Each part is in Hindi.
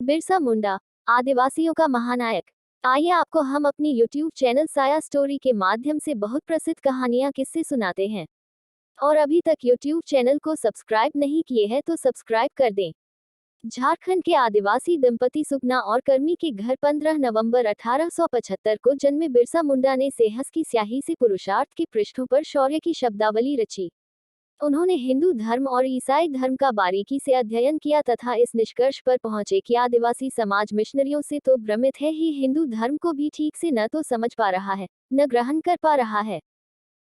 बिरसा मुंडा, आदिवासियों का महानायक। आइए आपको हम अपनी YouTube चैनल साया स्टोरी के माध्यम से बहुत प्रसिद्ध कहानियां किस्से सुनाते हैं। और अभी तक YouTube चैनल को सब्सक्राइब नहीं किए हैं तो सब्सक्राइब कर दें। झारखंड के आदिवासी दंपति सुकना और कर्मी के घर 15 नवंबर 1875 को जन्मे बिरसा मुंडा ने सेहस की स्याही से पुरुषार्थ के पृष्ठों पर शौर्य की शब्दावली रची। उन्होंने हिंदू धर्म और ईसाई धर्म का बारीकी से अध्ययन किया तथा इस निष्कर्ष पर पहुंचे कि आदिवासी समाज मिशनरियों से तो भ्रमित है ही, हिंदू धर्म को भी ठीक से न तो समझ पा रहा है, न ग्रहण कर पा रहा है।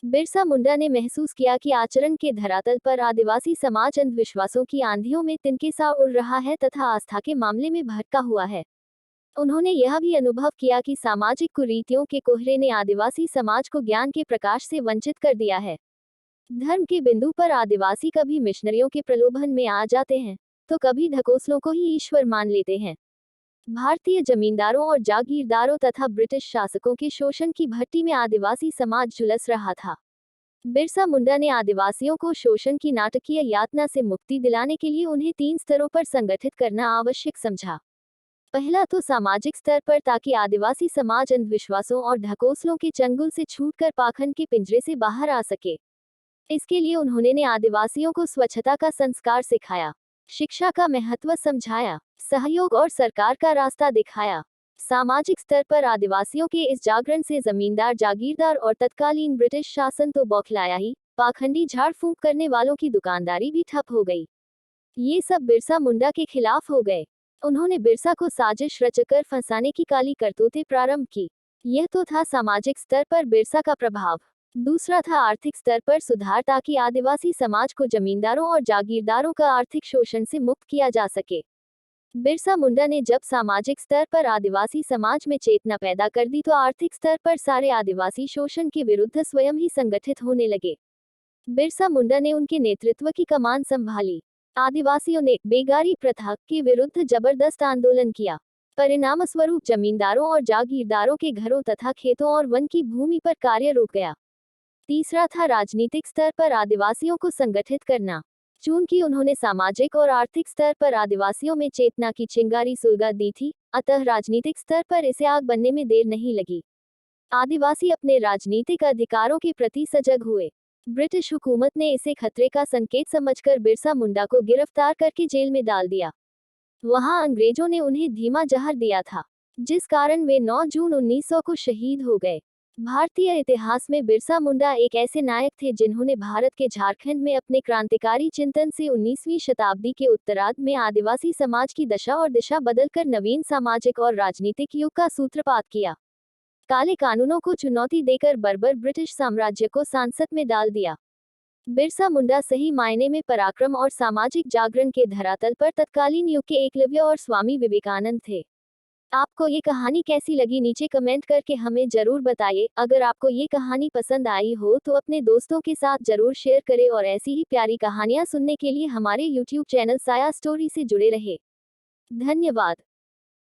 बिरसा मुंडा ने महसूस किया कि आचरण के धरातल पर आदिवासी समाज अंधविश्वासों की आंधियों में तिनके सा उड़ रहा है तथा आस्था के मामले में भटका हुआ है। उन्होंने यह भी अनुभव किया कि सामाजिक कुरीतियों के कोहरे ने आदिवासी समाज को ज्ञान के प्रकाश से वंचित कर दिया है। धर्म के बिंदु पर आदिवासी कभी मिशनरियों के प्रलोभन में आ जाते हैं, तो कभी ढकोसलों को ही ईश्वर मान लेते हैं। भारतीय जमींदारों और जागीरदारों तथा ब्रिटिश शासकों के शोषण की भट्टी में आदिवासी समाज झुलस रहा था। बिरसा मुंडा ने आदिवासियों को शोषण की नाटकीय यातना से मुक्ति दिलाने के लिए उन्हें 3 स्तरों पर संगठित करना आवश्यक समझा। पहला तो सामाजिक स्तर पर, ताकि आदिवासी समाज अंधविश्वासों और ढकोसलों के चंगुल से छूटकर पाखंड के पिंजरे से बाहर आ सके। इसके लिए उन्होंने आदिवासियों को स्वच्छता का संस्कार सिखाया, शिक्षा का महत्व समझाया, सहयोग और सरकार का रास्ता दिखाया। सामाजिक स्तर पर आदिवासियों के इस जागरण से जमींदार, जागीरदार और तत्कालीन ब्रिटिश शासन तो बौखलाया ही, पाखंडी झाड़ फूंक करने वालों की दुकानदारी भी ठप हो गई। ये सब बिरसा मुंडा के खिलाफ हो गए। उन्होंने बिरसा को साजिश रचकर फंसाने की काली करतूतें प्रारंभ की। यह तो था सामाजिक स्तर पर बिरसा का प्रभाव। दूसरा था आर्थिक स्तर पर सुधार, ताकि आदिवासी समाज को जमींदारों और जागीरदारों का आर्थिक शोषण से मुक्त किया जा सके। बिरसा मुंडा ने जब सामाजिक स्तर पर आदिवासी समाज में चेतना पैदा कर दी, तो आर्थिक स्तर पर सारे आदिवासी शोषण के विरुद्ध स्वयं ही संगठित होने लगे। बिरसा मुंडा ने उनके नेतृत्व की कमान संभाली। आदिवासियों ने बेगारी प्रथा के विरुद्ध जबरदस्त आंदोलन किया। परिणामस्वरूप जमींदारों और जागीरदारों के घरों तथा खेतों और वन की भूमि पर कार्य रुक गया। तीसरा था राजनीतिक स्तर पर आदिवासियों को संगठित करना। चूंकि उन्होंने सामाजिक और आर्थिक स्तर पर आदिवासियों में चेतना की चिंगारी सुलगा दी थी, अतः राजनीतिक स्तर पर इसे आग बनने में देर नहीं लगी। आदिवासी अपने राजनीतिक अधिकारों के प्रति सजग हुए। ब्रिटिश हुकूमत ने इसे खतरे का संकेत समझकर बिरसा मुंडा को गिरफ्तार करके जेल में डाल दिया। वहां अंग्रेजों ने उन्हें धीमा जहर दिया था, जिस कारण वे 9 जून 1900 को शहीद हो गए। भारतीय इतिहास में बिरसा मुंडा एक ऐसे नायक थे जिन्होंने भारत के झारखंड में अपने क्रांतिकारी चिंतन से 19वीं शताब्दी के उत्तरार्ध में आदिवासी समाज की दशा और दिशा बदलकर नवीन सामाजिक और राजनीतिक युग का सूत्रपात किया। काले कानूनों को चुनौती देकर बर्बर ब्रिटिश साम्राज्य को सांसत में डाल दिया। बिरसा मुंडा सही मायने में पराक्रम और सामाजिक जागरण के धरातल पर तत्कालीन युग के एकलव्य और स्वामी विवेकानंद थे। आपको ये कहानी कैसी लगी, नीचे कमेंट करके हमें जरूर बताइए। अगर आपको ये कहानी पसंद आई हो तो अपने दोस्तों के साथ जरूर शेयर करें और ऐसी ही प्यारी कहानियां सुनने के लिए हमारे YouTube चैनल साया स्टोरी से जुड़े रहे। धन्यवाद।